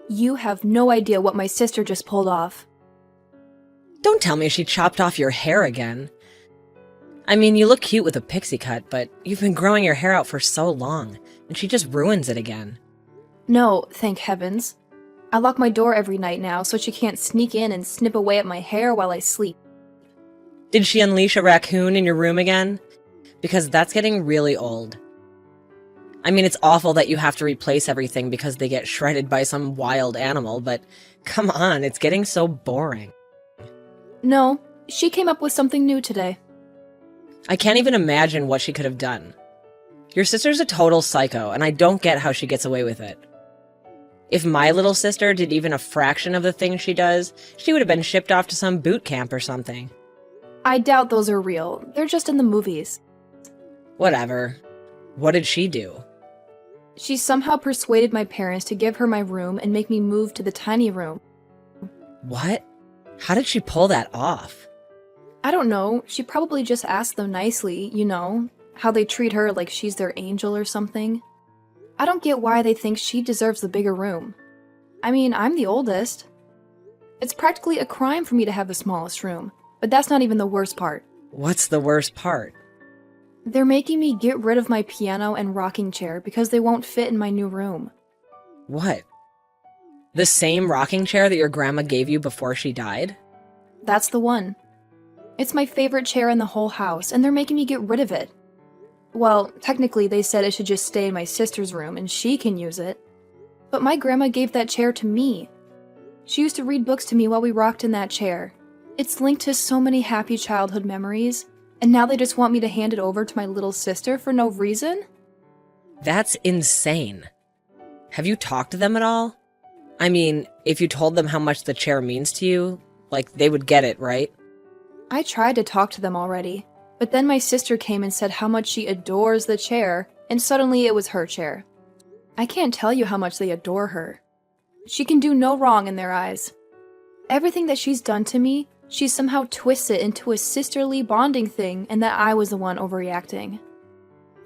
You have no idea what my sister just pulled off. Don't tell me she chopped off your hair again. I mean, you look cute with a pixie cut, but you've been growing your hair out for so long, and she just ruins it again. No, thank heavens. I lock my door every night now so she can't sneak in and snip away at my hair while I sleep. Did she unleash a raccoon in your room again? Because that's getting really old. I mean, it's awful that you have to replace everything because they get shredded by some wild animal, but come on, it's getting so boring. No, she came up with something new today. I can't even imagine what she could have done. Your sister's a total psycho, and I don't get how she gets away with it. If my little sister did even a fraction of the things she does, she would have been shipped off to some boot camp or something. I doubt those are real. They're just in the movies. Whatever. What did she do? She somehow persuaded my parents to give her my room and make me move to the tiny room. What? How did she pull that off? I don't know, she probably just asked them nicely, you know, how they treat her like she's their angel or something. I don't get why they think she deserves the bigger room. I mean, I'm the oldest. It's practically a crime for me to have the smallest room, but that's not even the worst part. What's the worst part? They're making me get rid of my piano and rocking chair because they won't fit in my new room. What? The same rocking chair that your grandma gave you before she died? That's the one. It's my favorite chair in the whole house, and they're making me get rid of it. Well, technically they said it should just stay in my sister's room and she can use it. But my grandma gave that chair to me. She used to read books to me while we rocked in that chair. It's linked to so many happy childhood memories, and now they just want me to hand it over to my little sister for no reason? That's insane. Have you talked to them at all? I mean, if you told them how much the chair means to you, like, they would get it, right? I tried to talk to them already, but then my sister came and said how much she adores the chair, and suddenly it was her chair. I can't tell you how much they adore her. She can do no wrong in their eyes. Everything that she's done to me, she somehow twists it into a sisterly bonding thing and that I was the one overreacting.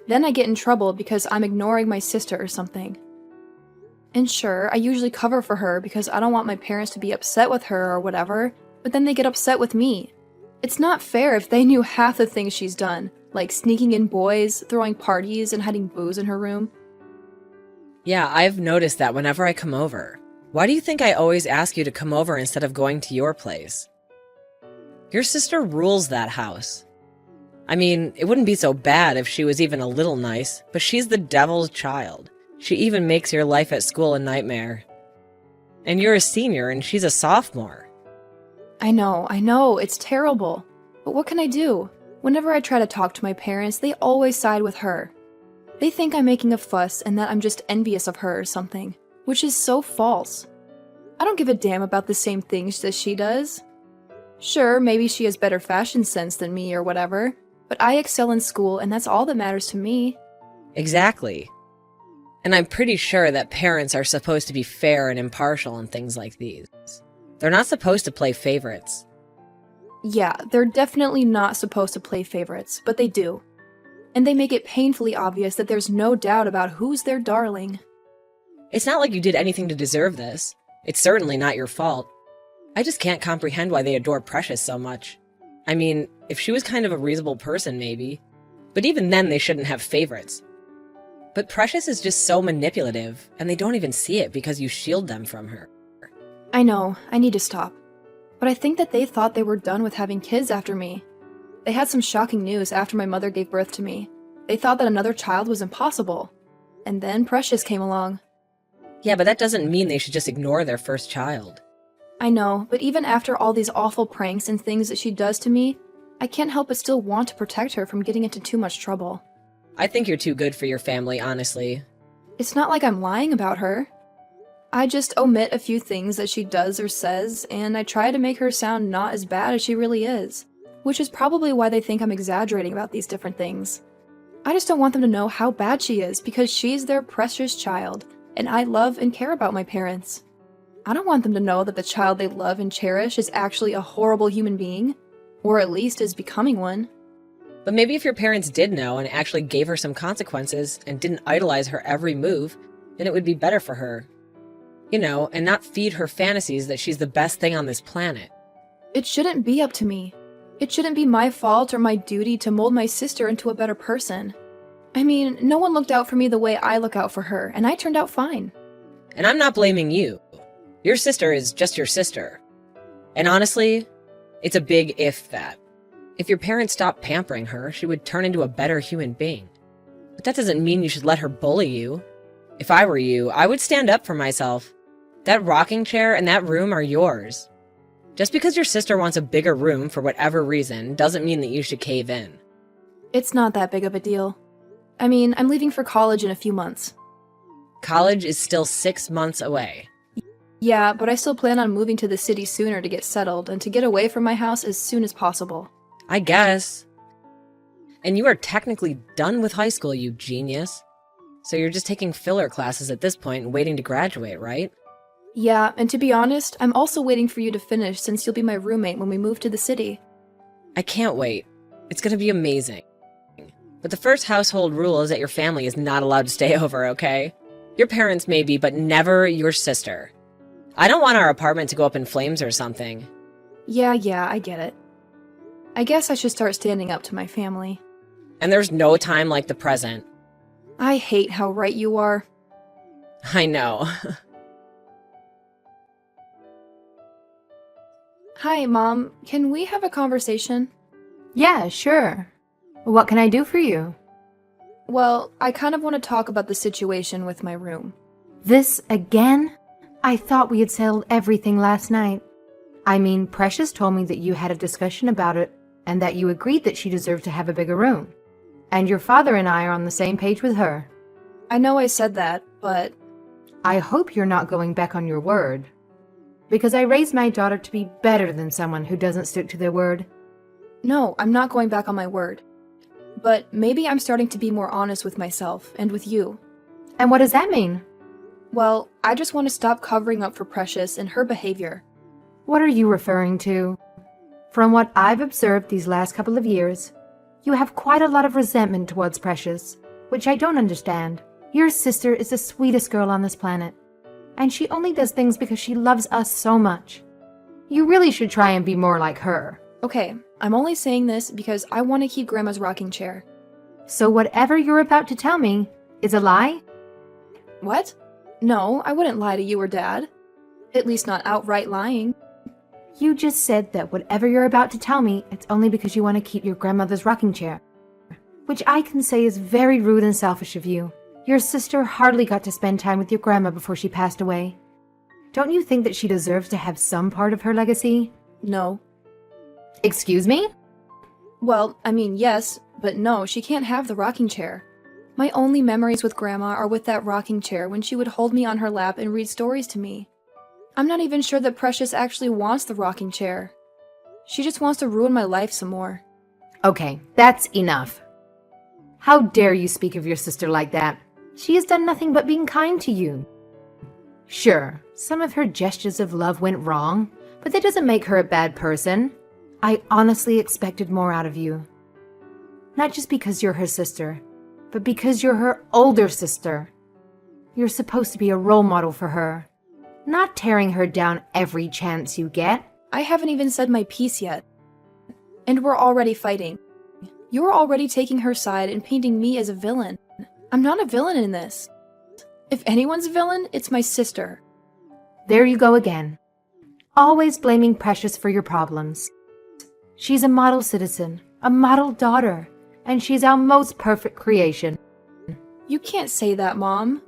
Then I get in trouble because I'm ignoring my sister or something. And sure, I usually cover for her because I don't want my parents to be upset with her or whatever, but then they get upset with me. It's not fair if they knew half the things she's done, like sneaking in boys, throwing parties, and hiding booze in her room. Yeah, I've noticed that whenever I come over. Why do you think I always ask you to come over instead of going to your place? Your sister rules that house. I mean, it wouldn't be so bad if she was even a little nice, but she's the devil's child. She even makes your life at school a nightmare. And you're a senior and she's a sophomore. I know, it's terrible. But what can I do? Whenever I try to talk to my parents, they always side with her. They think I'm making a fuss and that I'm just envious of her or something, which is so false. I don't give a damn about the same things that she does. Sure, maybe she has better fashion sense than me or whatever, but I excel in school and that's all that matters to me. Exactly. And I'm pretty sure that parents are supposed to be fair and impartial in things like these. They're not supposed to play favorites. Yeah, they're definitely not supposed to play favorites, but they do. And they make it painfully obvious that there's no doubt about who's their darling. It's not like you did anything to deserve this. It's certainly not your fault. I just can't comprehend why they adore Precious so much. I mean, if she was kind of a reasonable person, maybe. But even then, they shouldn't have favorites. But Precious is just so manipulative, and they don't even see it because you shield them from her. I know, I need to stop. But I think that they thought they were done with having kids after me. They had some shocking news after my mother gave birth to me. They thought that another child was impossible. And then Precious came along. Yeah, but that doesn't mean they should just ignore their first child. I know, but even after all these awful pranks and things that she does to me, I can't help but still want to protect her from getting into too much trouble. I think you're too good for your family, honestly. It's not like I'm lying about her. I just omit a few things that she does or says, and I try to make her sound not as bad as she really is, which is probably why they think I'm exaggerating about these different things. I just don't want them to know how bad she is because she's their precious child, and I love and care about my parents. I don't want them to know that the child they love and cherish is actually a horrible human being, or at least is becoming one. But maybe if your parents did know and actually gave her some consequences and didn't idolize her every move, then it would be better for her. And not feed her fantasies that she's the best thing on this planet. It shouldn't be up to me. It shouldn't be my fault or my duty to mold my sister into a better person. I mean, no one looked out for me the way I look out for her, and I turned out fine. And I'm not blaming you. Your sister is just your sister. And honestly, it's a big if that. If your parents stopped pampering her, she would turn into a better human being. But that doesn't mean you should let her bully you. If I were you, I would stand up for myself. That rocking chair and that room are yours. Just because your sister wants a bigger room for whatever reason doesn't mean that you should cave in. It's not that big of a deal. I mean, I'm leaving for college in a few months. College is still 6 months away. Yeah, but I still plan on moving to the city sooner to get settled and to get away from my house as soon as possible. I guess. And you are technically done with high school, you genius. So you're just taking filler classes at this point and waiting to graduate, right? Yeah, and to be honest, I'm also waiting for you to finish since you'll be my roommate when we move to the city. I can't wait. It's gonna be amazing. But the first household rule is that your family is not allowed to stay over, okay? Your parents maybe, but never your sister. I don't want our apartment to go up in flames or something. Yeah, I get it. I guess I should start standing up to my family. And there's no time like the present. I hate how right you are. I know. Hi, Mom. Can we have a conversation? Yeah, sure. What can I do for you? Well, I kind of want to talk about the situation with my room. This again? I thought we had settled everything last night. I mean, Precious told me that you had a discussion about it and that you agreed that she deserved to have a bigger room. And your father and I are on the same page with her. I know I said that, but... I hope you're not going back on your word. Because I raised my daughter to be better than someone who doesn't stick to their word. No, I'm not going back on my word. But maybe I'm starting to be more honest with myself and with you. And what does that mean? Well, I just want to stop covering up for Precious and her behavior. What are you referring to? From what I've observed these last couple of years, you have quite a lot of resentment towards Precious, which I don't understand. Your sister is the sweetest girl on this planet, and she only does things because she loves us so much. You really should try and be more like her. Okay, I'm only saying this because I want to keep Grandma's rocking chair. So whatever you're about to tell me is a lie? What? No, I wouldn't lie to you or Dad. At least not outright lying. You just said that whatever you're about to tell me, it's only because you want to keep your grandmother's rocking chair. Which I can say is very rude and selfish of you. Your sister hardly got to spend time with your grandma before she passed away. Don't you think that she deserves to have some part of her legacy? No. Excuse me? Well, I mean, yes, but no, she can't have the rocking chair. My only memories with Grandma are with that rocking chair when she would hold me on her lap and read stories to me. I'm not even sure that Precious actually wants the rocking chair. She just wants to ruin my life some more. Okay, that's enough. How dare you speak of your sister like that? She has done nothing but being kind to you. Sure, some of her gestures of love went wrong, but that doesn't make her a bad person. I honestly expected more out of you. Not just because you're her sister, but because you're her older sister. You're supposed to be a role model for her, not tearing her down every chance you get. I haven't even said my piece yet. And we're already fighting. You're already taking her side and painting me as a villain. I'm not a villain in this. If anyone's a villain, it's my sister. There you go again. Always blaming Precious for your problems. She's a model citizen, a model daughter, and she's our most perfect creation. You can't say that, Mom.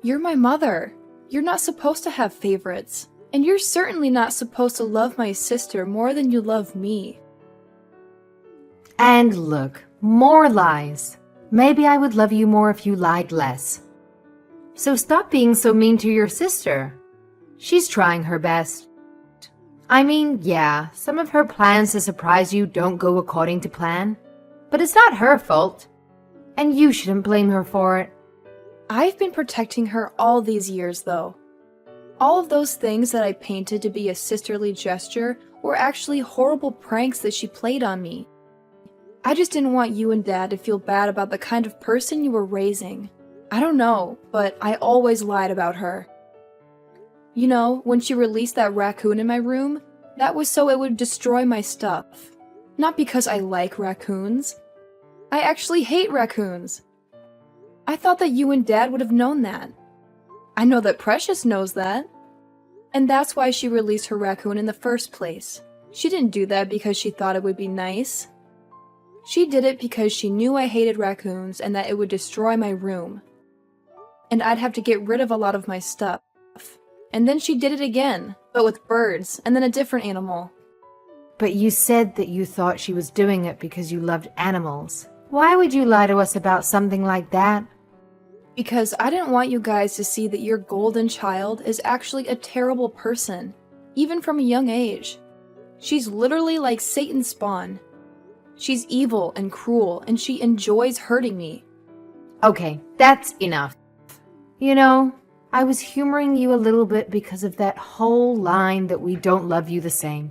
You're my mother. You're not supposed to have favorites. And you're certainly not supposed to love my sister more than you love me. And look, more lies. Maybe I would love you more if you lied less. So stop being so mean to your sister. She's trying her best. I mean, yeah, some of her plans to surprise you don't go according to plan, but it's not her fault, and you shouldn't blame her for it. I've been protecting her all these years, though. All of those things that I painted to be a sisterly gesture were actually horrible pranks that she played on me. I just didn't want you and Dad to feel bad about the kind of person you were raising. I don't know, but I always lied about her. You know, when she released that raccoon in my room, that was so it would destroy my stuff. Not because I like raccoons. I actually hate raccoons. I thought that you and Dad would have known that. I know that Precious knows that. And that's why she released her raccoon in the first place. She didn't do that because she thought it would be nice. She did it because she knew I hated raccoons and that it would destroy my room. And I'd have to get rid of a lot of my stuff. And then she did it again, but with birds, and then a different animal. But you said that you thought she was doing it because you loved animals. Why would you lie to us about something like that? Because I didn't want you guys to see that your golden child is actually a terrible person, even from a young age. She's literally like Satan's spawn. She's evil and cruel, and she enjoys hurting me. Okay, that's enough. You know, I was humoring you a little bit because of that whole line that we don't love you the same.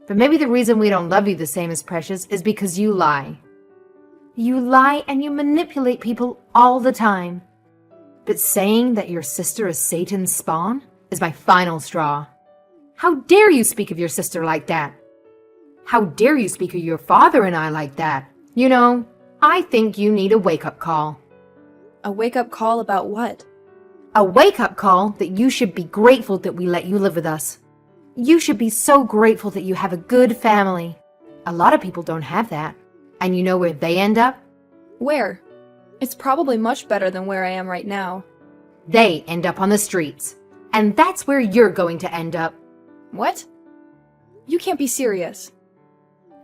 But maybe the reason we don't love you the same as Precious is because you lie. You lie and you manipulate people all the time. But saying that your sister is Satan's spawn is my final straw. How dare you speak of your sister like that? How dare you speak of your father and I like that? You know, I think you need a wake-up call. A wake-up call about what? A wake-up call that you should be grateful that we let you live with us. You should be so grateful that you have a good family. A lot of people don't have that. And you know where they end up? Where? It's probably much better than where I am right now. They end up on the streets. And that's where you're going to end up. What? You can't be serious.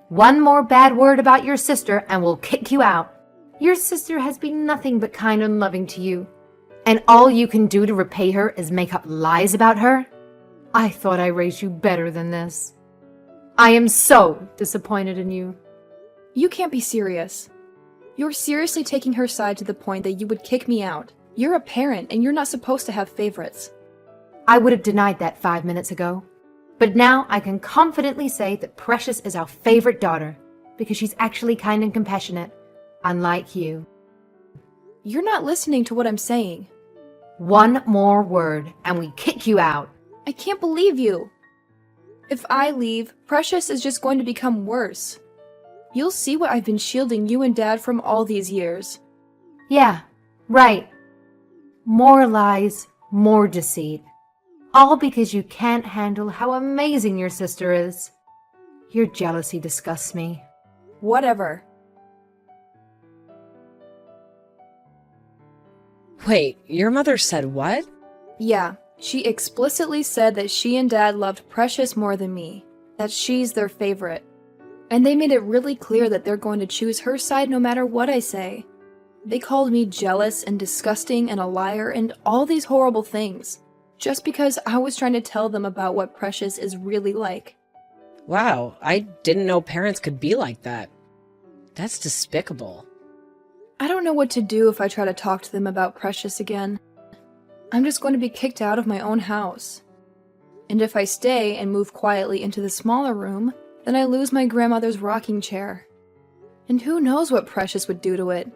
One more bad word about your sister and we'll kick you out. Your sister has been nothing but kind and loving to you. And all you can do to repay her is make up lies about her? I thought I raised you better than this. I am so disappointed in you. You can't be serious. You're seriously taking her side to the point that you would kick me out. You're a parent and you're not supposed to have favorites. I would have denied that 5 minutes ago. But now I can confidently say that Precious is our favorite daughter because she's actually kind and compassionate, unlike you. You're not listening to what I'm saying. One more word and we kick you out. I can't believe you. If I leave, Precious is just going to become worse. You'll see what I've been shielding you and Dad from all these years. Yeah, right. More lies, more deceit. All because you can't handle how amazing your sister is. Your jealousy disgusts me. Whatever. Wait, your mother said what? Yeah, she explicitly said that she and Dad loved Precious more than me. That she's their favorite. And they made it really clear that they're going to choose her side no matter what I say. They called me jealous and disgusting and a liar and all these horrible things. Just because I was trying to tell them about what Precious is really like. Wow, I didn't know parents could be like that. That's despicable. I don't know what to do if I try to talk to them about Precious again. I'm just going to be kicked out of my own house. And if I stay and move quietly into the smaller room, then I lose my grandmother's rocking chair. And who knows what Precious would do to it.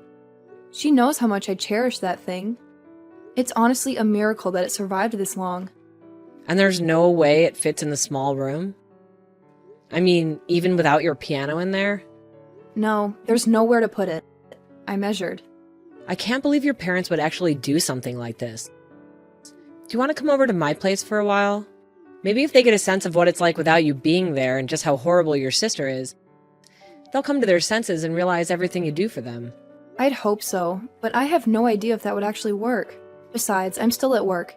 She knows how much I cherish that thing. It's honestly a miracle that it survived this long. And there's no way it fits in the small room? I mean, even without your piano in there? No, there's nowhere to put it. I measured. I can't believe your parents would actually do something like this. Do you want to come over to my place for a while? Maybe if they get a sense of what it's like without you being there and just how horrible your sister is, they'll come to their senses and realize everything you do for them. I'd hope so, but I have no idea if that would actually work. Besides, I'm still at work.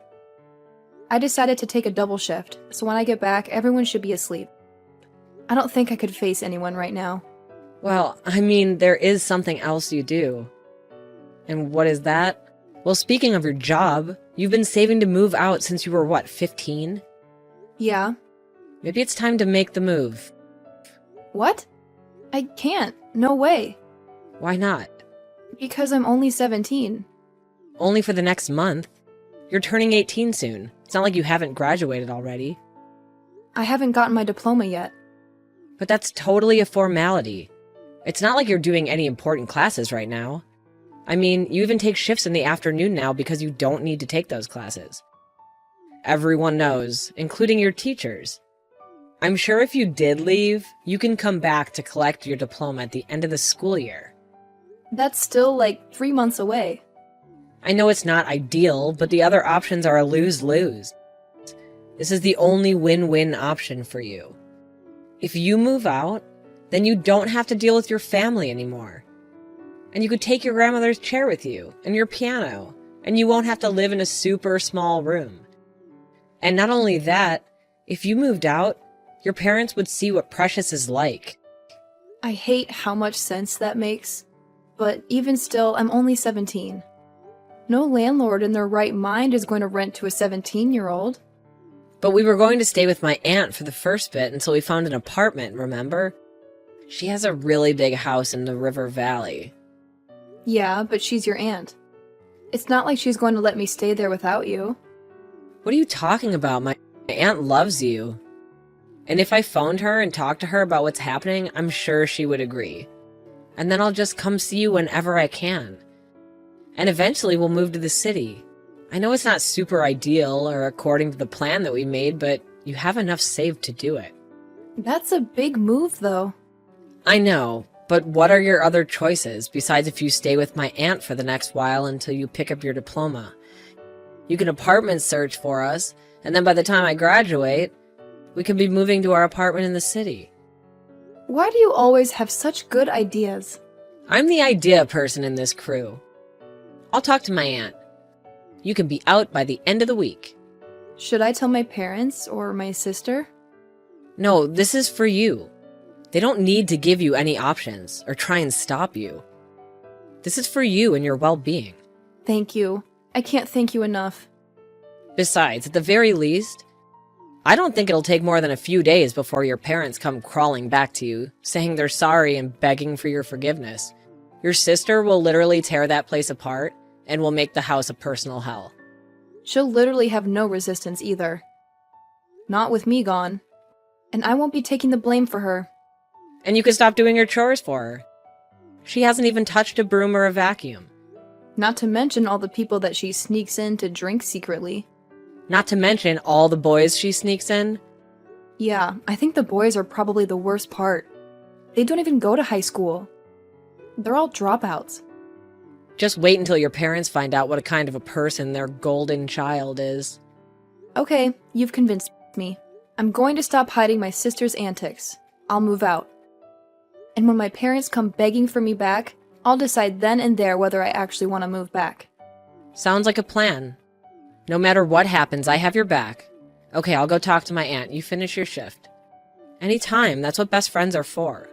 I decided to take a double shift, so when I get back, everyone should be asleep. I don't think I could face anyone right now. Well, I mean, there is something else you do. And what is that? Well, speaking of your job, you've been saving to move out since you were, what, 15? Yeah. Maybe it's time to make the move. What? I can't. No way. Why not? Because I'm only 17. Only for the next month. You're turning 18 soon. It's not like you haven't graduated already. I haven't gotten my diploma yet. But that's totally a formality. It's not like you're doing any important classes right now. I mean, you even take shifts in the afternoon now because you don't need to take those classes. Everyone knows, including your teachers. I'm sure if you did leave, you can come back to collect your diploma at the end of the school year. That's still like 3 months away. I know it's not ideal, but the other options are a lose-lose. This is the only win-win option for you. If you move out, then you don't have to deal with your family anymore. And you could take your grandmother's chair with you, and your piano, and you won't have to live in a super small room. And not only that, if you moved out, your parents would see what Precious is like. I hate how much sense that makes, but even still, I'm only 17. No landlord in their right mind is going to rent to a 17-year-old. But we were going to stay with my aunt for the first bit until we found an apartment, remember? She has a really big house in the River Valley. Yeah, but she's your aunt. It's not like she's going to let me stay there without you. What are you talking about? My aunt loves you. And if I phoned her and talked to her about what's happening, I'm sure she would agree. And then I'll just come see you whenever I can. And eventually we'll move to the city. I know it's not super ideal or according to the plan that we made, but you have enough saved to do it. That's a big move, though. I know, but what are your other choices besides if you stay with my aunt for the next while until you pick up your diploma? You can apartment search for us, and then by the time I graduate, we can be moving to our apartment in the city. Why do you always have such good ideas? I'm the idea person in this crew. I'll talk to my aunt. You can be out by the end of the week. Should I tell my parents or my sister? No, this is for you. They don't need to give you any options or try and stop you. This is for you and your well-being. Thank you. I can't thank you enough. Besides, at the very least, I don't think it'll take more than a few days before your parents come crawling back to you, saying they're sorry and begging for your forgiveness. Your sister will literally tear that place apart and will make the house a personal hell. She'll literally have no resistance either. Not with me gone. And I won't be taking the blame for her. And you can stop doing your chores for her. She hasn't even touched a broom or a vacuum. Not to mention all the people that she sneaks in to drink secretly. Not to mention all the boys she sneaks in. Yeah, I think the boys are probably the worst part. They don't even go to high school. They're all dropouts. Just wait until your parents find out what a kind of a person their golden child is. Okay, you've convinced me. I'm going to stop hiding my sister's antics. I'll move out. And when my parents come begging for me back, I'll decide then and there whether I actually want to move back. Sounds like a plan. No matter what happens, I have your back. Okay, I'll go talk to my aunt. You finish your shift. Anytime, that's what best friends are for.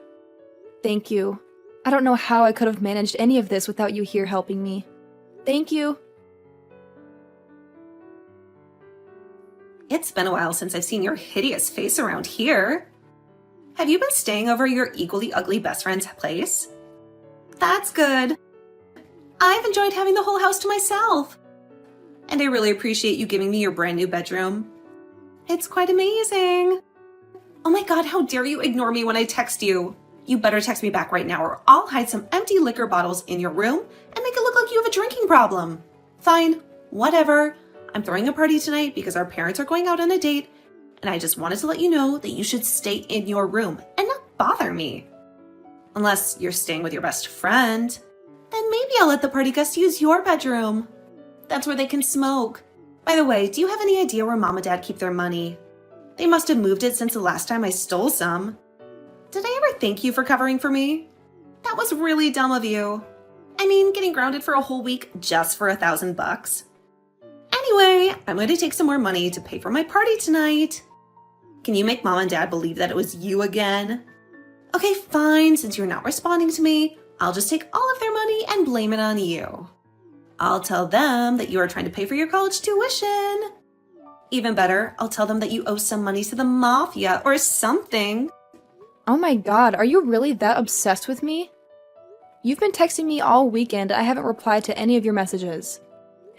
Thank you. I don't know how I could have managed any of this without you here helping me. Thank you. It's been a while since I've seen your hideous face around here. Have you been staying over at your equally ugly best friend's place? That's good. I've enjoyed having the whole house to myself. And I really appreciate you giving me your brand new bedroom. It's quite amazing. Oh my god, how dare you ignore me when I text you? You better text me back right now or I'll hide some empty liquor bottles in your room and make it look like you have a drinking problem. Fine, whatever. I'm throwing a party tonight because our parents are going out on a date, and I just wanted to let you know that you should stay in your room and not bother me. Unless you're staying with your best friend, then maybe I'll let the party guests use your bedroom. That's where they can smoke. By the way, do you have any idea where Mom and Dad keep their money? They must have moved it since the last time I stole some. Did I ever thank you for covering for me? That was really dumb of you. I mean, getting grounded for a whole week just for $1,000. Anyway, I'm going to take some more money to pay for my party tonight. Can you make Mom and Dad believe that it was you again? Okay, fine. Since you're not responding to me, I'll just take all of their money and blame it on you. I'll tell them that you are trying to pay for your college tuition. Even better, I'll tell them that you owe some money to the mafia or something. Oh my god, are you really that obsessed with me? You've been texting me all weekend. I haven't replied to any of your messages.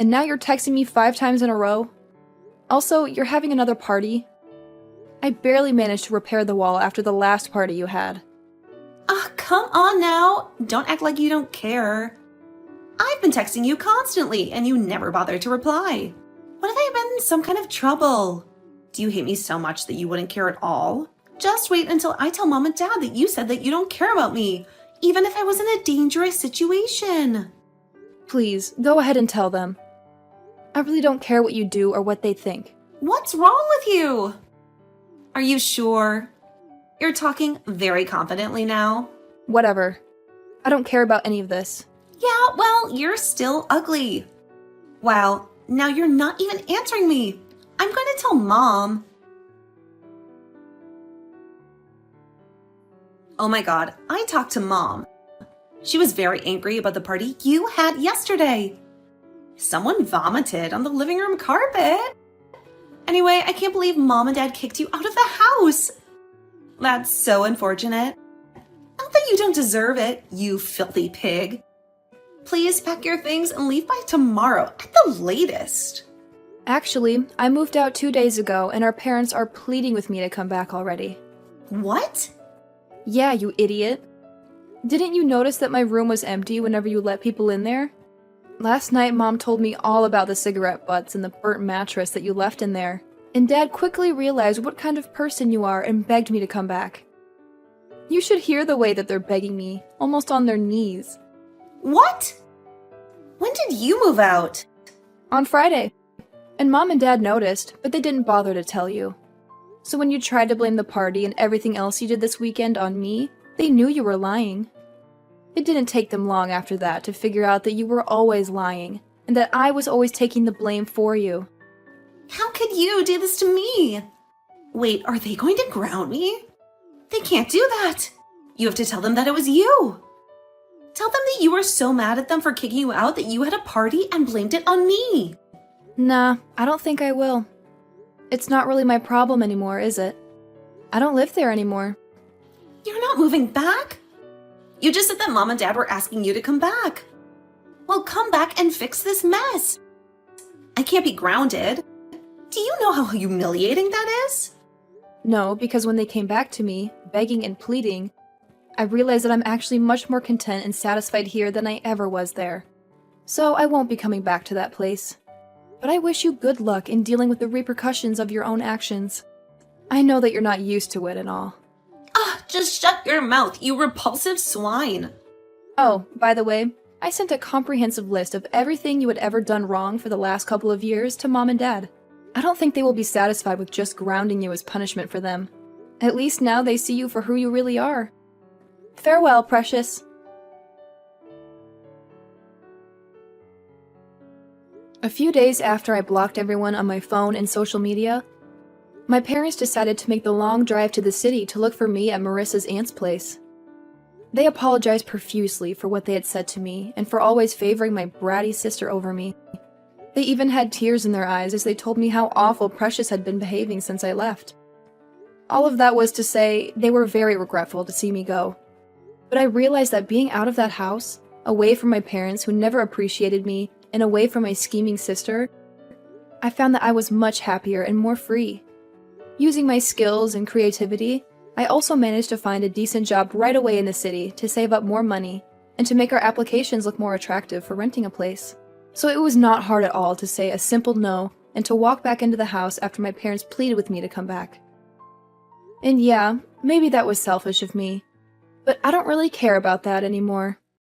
And now you're texting me 5 times in a row? Also, you're having another party? I barely managed to repair the wall after the last party you had. Come on now. Don't act like you don't care. I've been texting you constantly and you never bother to reply. What if I have been in some kind of trouble? Do you hate me so much that you wouldn't care at all? Just wait until I tell Mom and Dad that you said that you don't care about me, even if I was in a dangerous situation. Please, go ahead and tell them. I really don't care what you do or what they think. What's wrong with you? Are you sure? You're talking very confidently now. Whatever. I don't care about any of this. Yeah, well, you're still ugly. Wow, now you're not even answering me. I'm going to tell Mom. Oh my god, I talked to Mom. She was very angry about the party you had yesterday. Someone vomited on the living room carpet. Anyway, I can't believe Mom and Dad kicked you out of the house. That's so unfortunate. Not that you don't deserve it, you filthy pig. Please pack your things and leave by tomorrow at the latest. Actually, I moved out 2 days ago and our parents are pleading with me to come back already. What? Yeah, you idiot. Didn't you notice that my room was empty whenever you let people in there? Last night, Mom told me all about the cigarette butts and the burnt mattress that you left in there, and Dad quickly realized what kind of person you are and begged me to come back. You should hear the way that they're begging me, almost on their knees. What? When did you move out? On Friday. And Mom and Dad noticed, but they didn't bother to tell you. So when you tried to blame the party and everything else you did this weekend on me, they knew you were lying. It didn't take them long after that to figure out that you were always lying, and that I was always taking the blame for you. How could you do this to me? Wait, are they going to ground me? They can't do that. You have to tell them that it was you. Tell them that you were so mad at them for kicking you out that you had a party and blamed it on me. Nah, I don't think I will. It's not really my problem anymore, is it? I don't live there anymore. You're not moving back? You just said that Mom and Dad were asking you to come back. Well, come back and fix this mess. I can't be grounded. Do you know how humiliating that is? No, because when they came back to me, begging and pleading, I realized that I'm actually much more content and satisfied here than I ever was there. So I won't be coming back to that place. But I wish you good luck in dealing with the repercussions of your own actions. I know that you're not used to it and all. Just shut your mouth, you repulsive swine. Oh, by the way, I sent a comprehensive list of everything you had ever done wrong for the last couple of years to Mom and Dad. I don't think they will be satisfied with just grounding you as punishment for them. At least now they see you for who you really are. Farewell, precious. A few days after I blocked everyone on my phone and social media, my parents decided to make the long drive to the city to look for me at Marissa's aunt's place. They apologized profusely for what they had said to me and for always favoring my bratty sister over me. They even had tears in their eyes as they told me how awful Precious had been behaving since I left. All of that was to say they were very regretful to see me go. But I realized that being out of that house, away from my parents who never appreciated me, and away from my scheming sister, I found that I was much happier and more free. Using my skills and creativity, I also managed to find a decent job right away in the city to save up more money and to make our applications look more attractive for renting a place. So it was not hard at all to say a simple no and to walk back into the house after my parents pleaded with me to come back. And yeah, maybe that was selfish of me, but I don't really care about that anymore.